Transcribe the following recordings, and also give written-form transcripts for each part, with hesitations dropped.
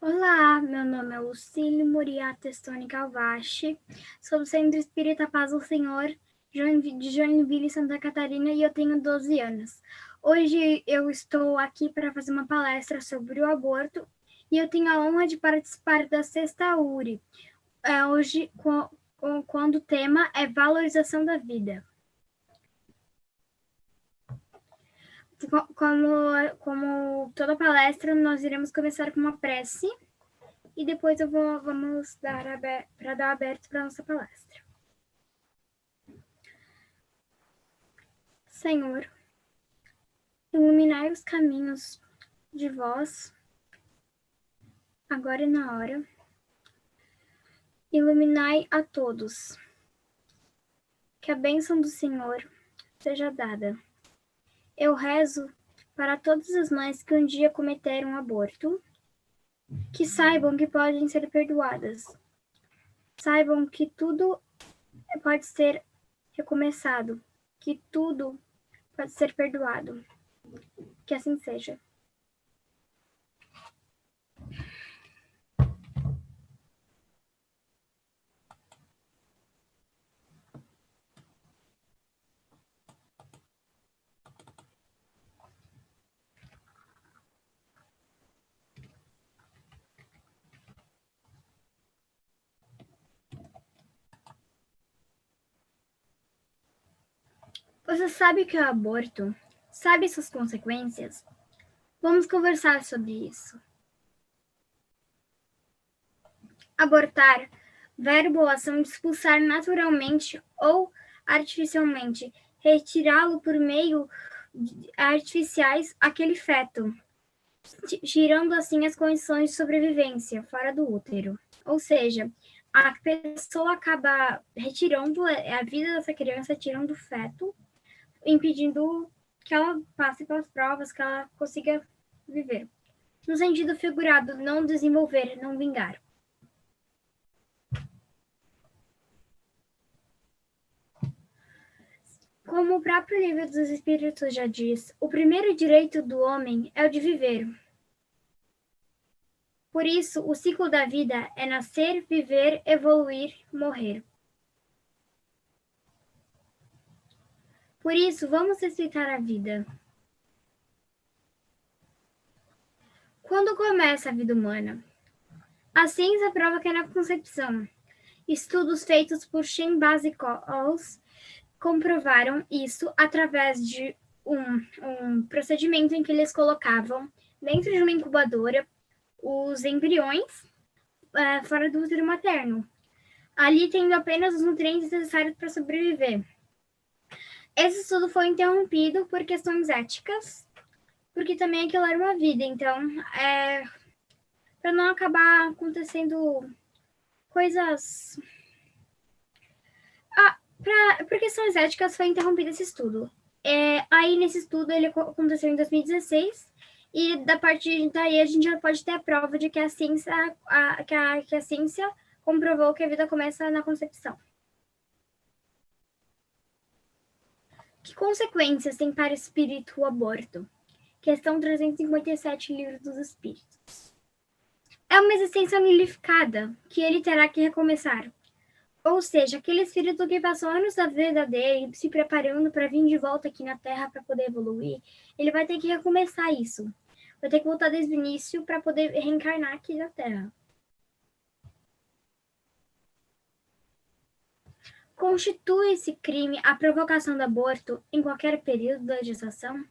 Olá, meu nome é Lucílio Muriá Testoni Calvache, sou do Centro Espírita Paz do Senhor de Joinville, Santa Catarina, e eu tenho 12 anos. Hoje eu estou aqui para fazer uma palestra sobre o aborto e eu tenho a honra de participar da Sexta URI, hoje quando o tema é valorização da vida. Como toda palestra, nós iremos começar com uma prece e depois vamos dar aberto para a nossa palestra. Senhor, iluminai os caminhos de vós, agora e na hora. Iluminai a todos. Que a bênção do Senhor seja dada. Eu rezo para todas as mães que um dia cometeram aborto, que saibam que podem ser perdoadas. Saibam que tudo pode ser recomeçado, que tudo pode ser perdoado. Que assim seja. Você sabe o que é o aborto? Sabe suas consequências? Vamos conversar sobre isso. Abortar, verbo ou ação de expulsar naturalmente ou artificialmente, retirá-lo por meio artificiais aquele feto, tirando assim as condições de sobrevivência fora do útero. Ou seja, a pessoa acaba retirando a vida dessa criança, tirando o feto, impedindo que ela passe pelas provas, que ela consiga viver. No sentido figurado, não desenvolver, não vingar. Como o próprio livro dos Espíritos já diz, o primeiro direito do homem é o de viver. Por isso, o ciclo da vida é nascer, viver, evoluir, morrer. Por isso, vamos respeitar a vida. Quando começa a vida humana? A ciência prova que é na concepção. Estudos feitos por Shenbaz Coles comprovaram isso através de um procedimento em que eles colocavam dentro de uma incubadora os embriões fora do útero materno, ali tendo apenas os nutrientes necessários para sobreviver. Esse estudo foi interrompido por questões éticas, porque também aquilo era uma vida, então, para não acabar acontecendo coisas... Por questões éticas foi interrompido esse estudo. Aí, nesse estudo, ele aconteceu em 2016, e da partir daí a gente já pode ter a prova de que a ciência, que a ciência comprovou que a vida começa na concepção. Que consequências tem para o espírito o aborto? Questão 357, Livro dos Espíritos. É uma existência nullificada, que ele terá que recomeçar. Ou seja, aquele espírito que passou anos da vida dele se preparando para vir de volta aqui na Terra para poder evoluir, ele vai ter que recomeçar isso. Vai ter que voltar desde o início para poder reencarnar aqui na Terra. Constitui-se crime a provocação do aborto em qualquer período da gestação?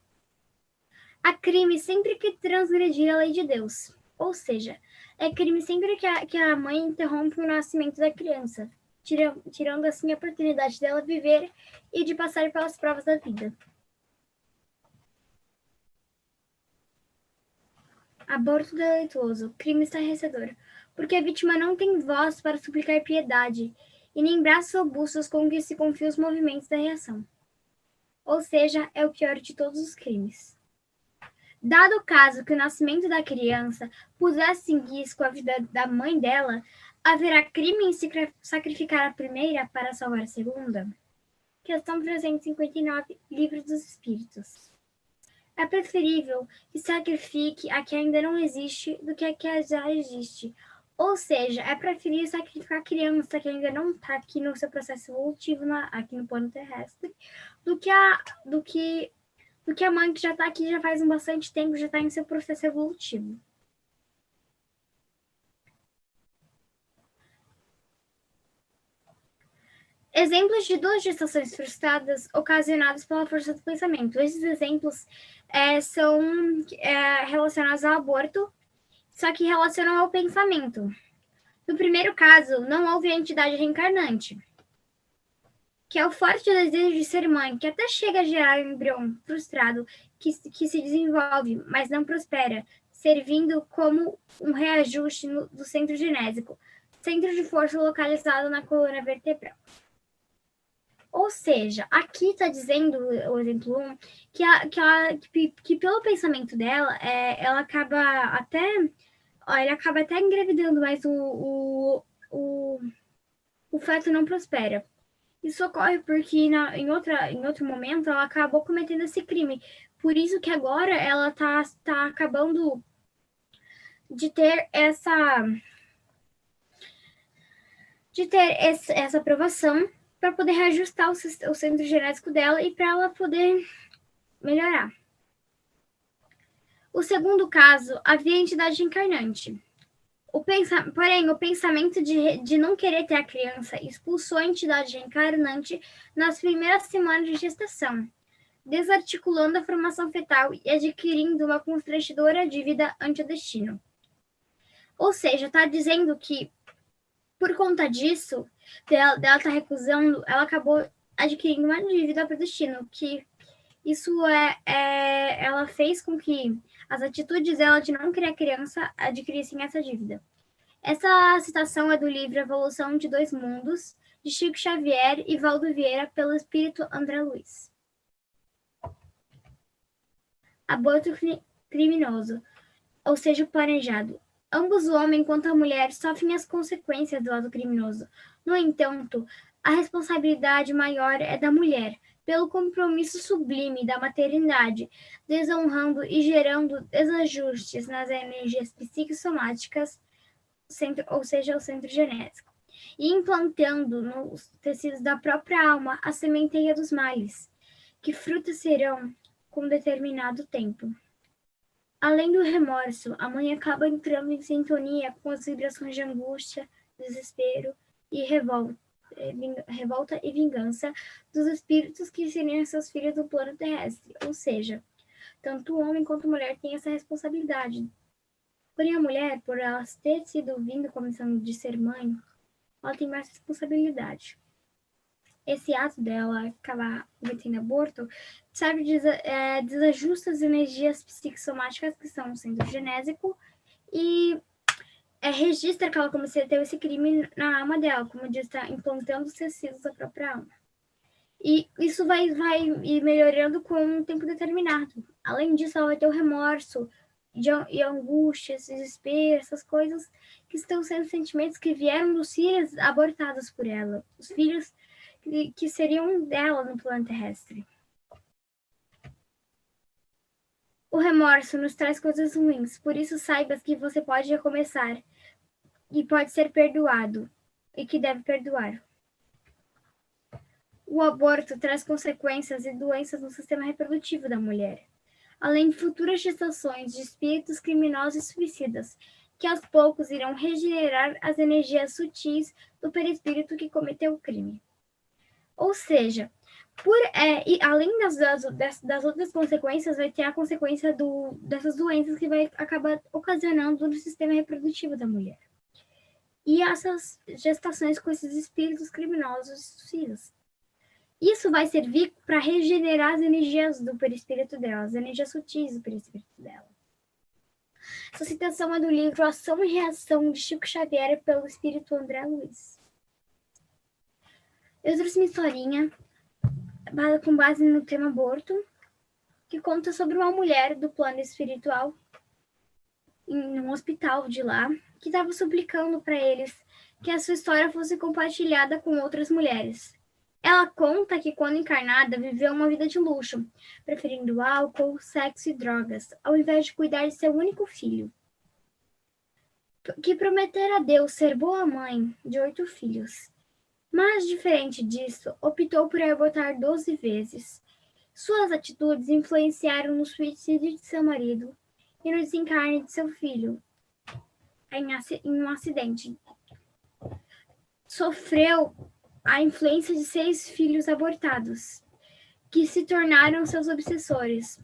Há crime sempre que transgredir a lei de Deus. Ou seja, é crime sempre que a mãe interrompe o nascimento da criança, tirando assim a oportunidade dela viver e de passar pelas provas da vida. Aborto deleitoso, crime estarrecedor, porque a vítima não tem voz para suplicar piedade, e nem braços robustos com que se confia os movimentos da reação. Ou seja, é o pior de todos os crimes. Dado o caso que o nascimento da criança pusesse em risco a vida da mãe dela, haverá crime em sacrificar a primeira para salvar a segunda? Questão 359, Livro dos Espíritos. É preferível que sacrifique a que ainda não existe do que a que já existe. Ou seja, é preferível sacrificar a criança que ainda não está aqui no seu processo evolutivo aqui no plano terrestre, do que a mãe que já está aqui já faz bastante tempo, já está em seu processo evolutivo. Exemplos de duas gestações frustradas ocasionadas pela força do pensamento. Esses exemplos são relacionados ao aborto, só que relacionam ao pensamento. No primeiro caso, não houve a entidade reencarnante, que é o forte desejo de ser mãe, que até chega a gerar um embrião frustrado que se desenvolve, mas não prospera, servindo como um reajuste do centro genésico, centro de força localizado na coluna vertebral. Ou seja, aqui está dizendo, o exemplo 1, que pelo pensamento dela, ela acaba até... ele acaba até engravidando, mas o feto não prospera. Isso ocorre porque em outro momento ela acabou cometendo esse crime. Por isso que agora ela tá acabando de ter essa aprovação para poder reajustar o centro genético dela e para ela poder melhorar. O segundo caso, havia entidade encarnante. Porém, o pensamento de não querer ter a criança expulsou a entidade reencarnante nas primeiras semanas de gestação, desarticulando a formação fetal e adquirindo uma constrangedora dívida ante o destino. Ou seja, está dizendo que, por conta disso, dela estar recusando, ela acabou adquirindo uma dívida para o destino, que isso ela fez com que as atitudes dela de não querer a criança adquirissem essa dívida. Essa citação é do livro Evolução de Dois Mundos, de Chico Xavier e Valdo Vieira, pelo espírito André Luiz. Aborto criminoso, ou seja, planejado. Ambos, o homem quanto a mulher, sofrem as consequências do ato criminoso. No entanto, a responsabilidade maior é da mulher, pelo compromisso sublime da maternidade, desonrando e gerando desajustes nas energias psicossomáticas, ou seja, o centro genético, e implantando nos tecidos da própria alma a sementeira dos males, que frutos serão com determinado tempo. Além do remorso, a mãe acaba entrando em sintonia com as vibrações de angústia, desespero e revolta e vingança dos espíritos que seriam seus filhos do plano terrestre. Ou seja, tanto o homem quanto a mulher têm essa responsabilidade. Porém, a mulher, por ela ter sido vindo começando de ser mãe, ela tem mais responsabilidade. Esse ato dela acabar cometendo aborto serve desajusta as energias psicossomáticas que são o centro genésico e registra que ela cometeu esse crime na alma dela, como diz, está implantando os tecidos da própria alma. E isso vai ir melhorando com um tempo determinado. Além disso, ela vai ter o remorso e angústia, desespero, essas coisas que estão sendo sentimentos que vieram dos filhos abortados por ela, os filhos que seriam dela no plano terrestre. O remorso nos traz coisas ruins, por isso saiba que você pode recomeçar e pode ser perdoado e que deve perdoar. O aborto traz consequências e doenças no sistema reprodutivo da mulher, além de futuras gestações de espíritos criminosos e suicidas, que aos poucos irão regenerar as energias sutis do perispírito que cometeu o crime. Ou seja, além das outras consequências, vai ter a consequência dessas doenças que vai acabar ocasionando no sistema reprodutivo da mulher. E essas gestações com esses espíritos criminosos e suicidas. Isso vai servir para regenerar as energias do perispírito dela, as energias sutis do perispírito dela. Essa citação é do livro Ação e Reação, de Chico Xavier, pelo espírito André Luiz. Eu trouxe uma historinha com base no tema aborto, que conta sobre uma mulher do plano espiritual, em um hospital de lá, que estava suplicando para eles que a sua história fosse compartilhada com outras mulheres. Ela conta que, quando encarnada, viveu uma vida de luxo, preferindo álcool, sexo e drogas, ao invés de cuidar de seu único filho. Que prometera a Deus ser boa mãe de 8 filhos. Mas, diferente disso, optou por abortar 12 vezes. Suas atitudes influenciaram no suicídio de seu marido e no desencarne de seu filho, em um acidente. Sofreu a influência de 6 filhos abortados, que se tornaram seus obsessores.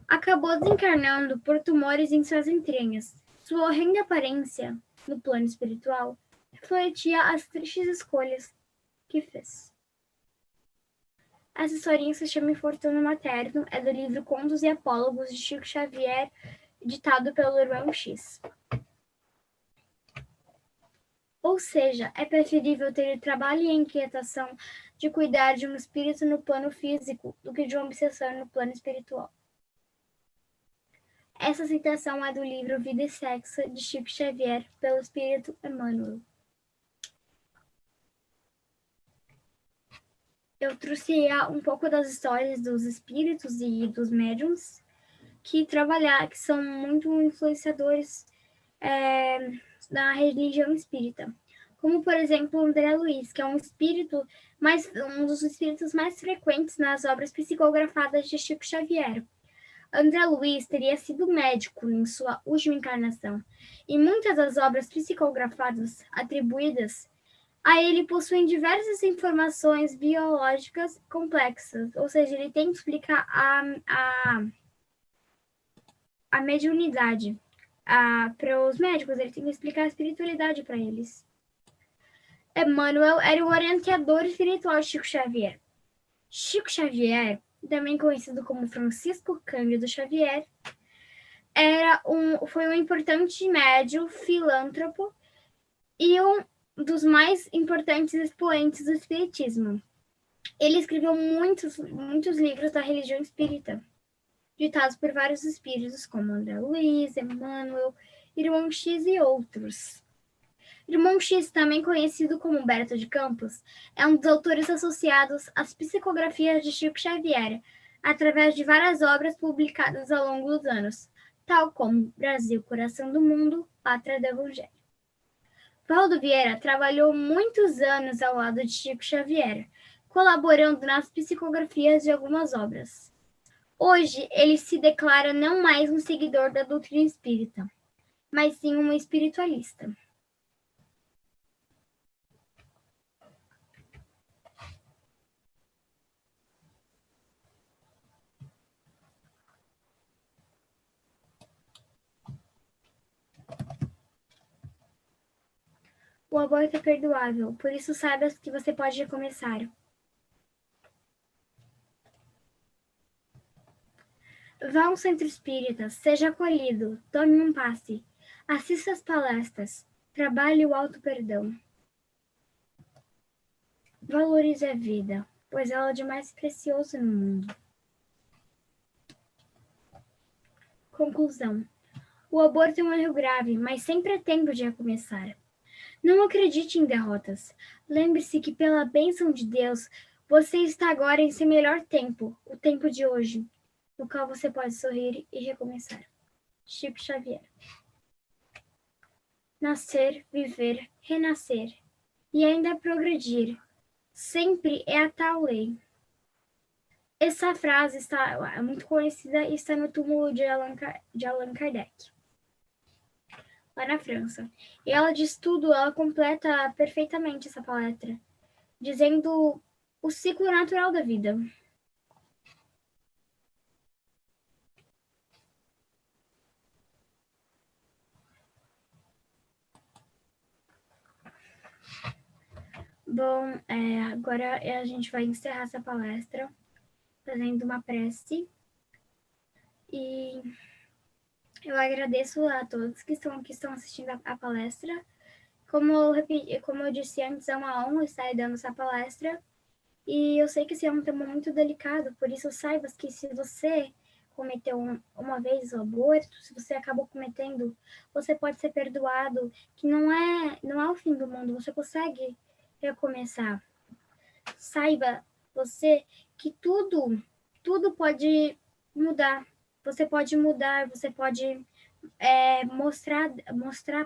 Acabou desencarnando por tumores em suas entranhas. Sua horrenda aparência no plano espiritual refletia as tristes escolhas que fez. Essa historinha se chama Infortúnio Materno, é do livro Contos e Apólogos, de Chico Xavier, ditado pelo irmão X. Ou seja, é preferível ter o trabalho e a inquietação de cuidar de um espírito no plano físico do que de uma obsessão no plano espiritual. Essa citação é do livro Vida e Sexo, de Chico Xavier, pelo espírito Emmanuel. Eu trouxe um pouco das histórias dos espíritos e dos médiums que são muito influenciadores da religião espírita. Como, por exemplo, André Luiz, que é um dos espíritos mais frequentes nas obras psicografadas de Chico Xavier. André Luiz teria sido médico em sua última encarnação, e muitas das obras psicografadas atribuídas a ele possuem diversas informações biológicas complexas, ou seja, ele tem que explicar a mediunidade para os médicos, ele tem que explicar a espiritualidade para eles. Emmanuel era o orientador espiritual de Chico Xavier. Chico Xavier, também conhecido como Francisco Cândido Xavier, foi um importante médium, filântropo e um dos mais importantes expoentes do espiritismo. Ele escreveu muitos livros da religião espírita, ditados por vários espíritos como André Luiz, Emmanuel, Irmão X e outros. Irmão X, também conhecido como Humberto de Campos, é um dos autores associados às psicografias de Chico Xavier, através de várias obras publicadas ao longo dos anos, tal como Brasil, Coração do Mundo, Pátria do Evangelho. Valdo Vieira trabalhou muitos anos ao lado de Chico Xavier, colaborando nas psicografias de algumas obras. Hoje, ele se declara não mais um seguidor da doutrina espírita, mas sim um espiritualista. O aborto é perdoável, por isso saiba que você pode recomeçar. Vá a um centro espírita, seja acolhido, tome um passe. Assista às palestras. Trabalhe o auto-perdão. Valorize a vida, pois ela é de mais precioso no mundo. Conclusão. O aborto é um erro grave, mas sempre é tempo de recomeçar. Não acredite em derrotas. Lembre-se que, pela bênção de Deus, você está agora em seu melhor tempo, o tempo de hoje, no qual você pode sorrir e recomeçar. Chico Xavier. Nascer, viver, renascer e ainda progredir. Sempre é a tal lei. Essa frase é muito conhecida e está no túmulo de Allan Kardec, lá na França. E ela diz tudo, ela completa perfeitamente essa palestra, dizendo o ciclo natural da vida. Bom, agora a gente vai encerrar essa palestra fazendo uma prece. E eu agradeço a todos que estão assistindo a palestra. Como eu disse antes, é uma honra estar dando essa palestra. E eu sei que esse é um tema muito delicado, por isso saiba que se você cometeu uma vez o aborto, se você acabou cometendo, você pode ser perdoado, que não é o fim do mundo, você consegue recomeçar. Saiba você que tudo pode mudar. Você pode mudar, você pode mostrar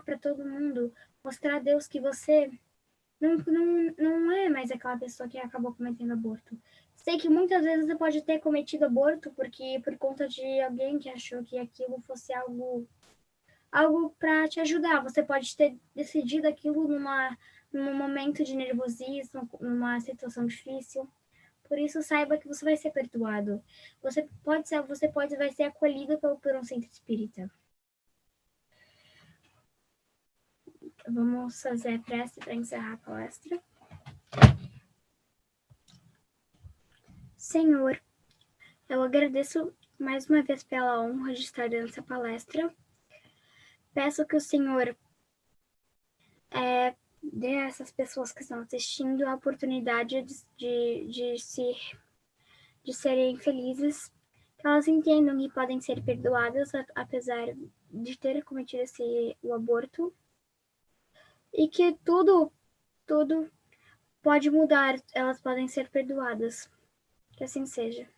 para todo mundo, mostrar a Deus que você não é mais aquela pessoa que acabou cometendo aborto. Sei que muitas vezes você pode ter cometido aborto por conta de alguém que achou que aquilo fosse algo para te ajudar. Você pode ter decidido aquilo num momento de nervosismo, numa situação difícil. Por isso, saiba que você vai ser perdoado. Você vai ser acolhido por um centro espírita. Vamos fazer a prece para encerrar a palestra. Senhor, eu agradeço mais uma vez pela honra de estar dando essa palestra. Peço que o Senhor dê a essas pessoas que estão assistindo a oportunidade de serem felizes, que elas entendam que podem ser perdoadas apesar de ter cometido o aborto e que tudo pode mudar, elas podem ser perdoadas. Que assim seja.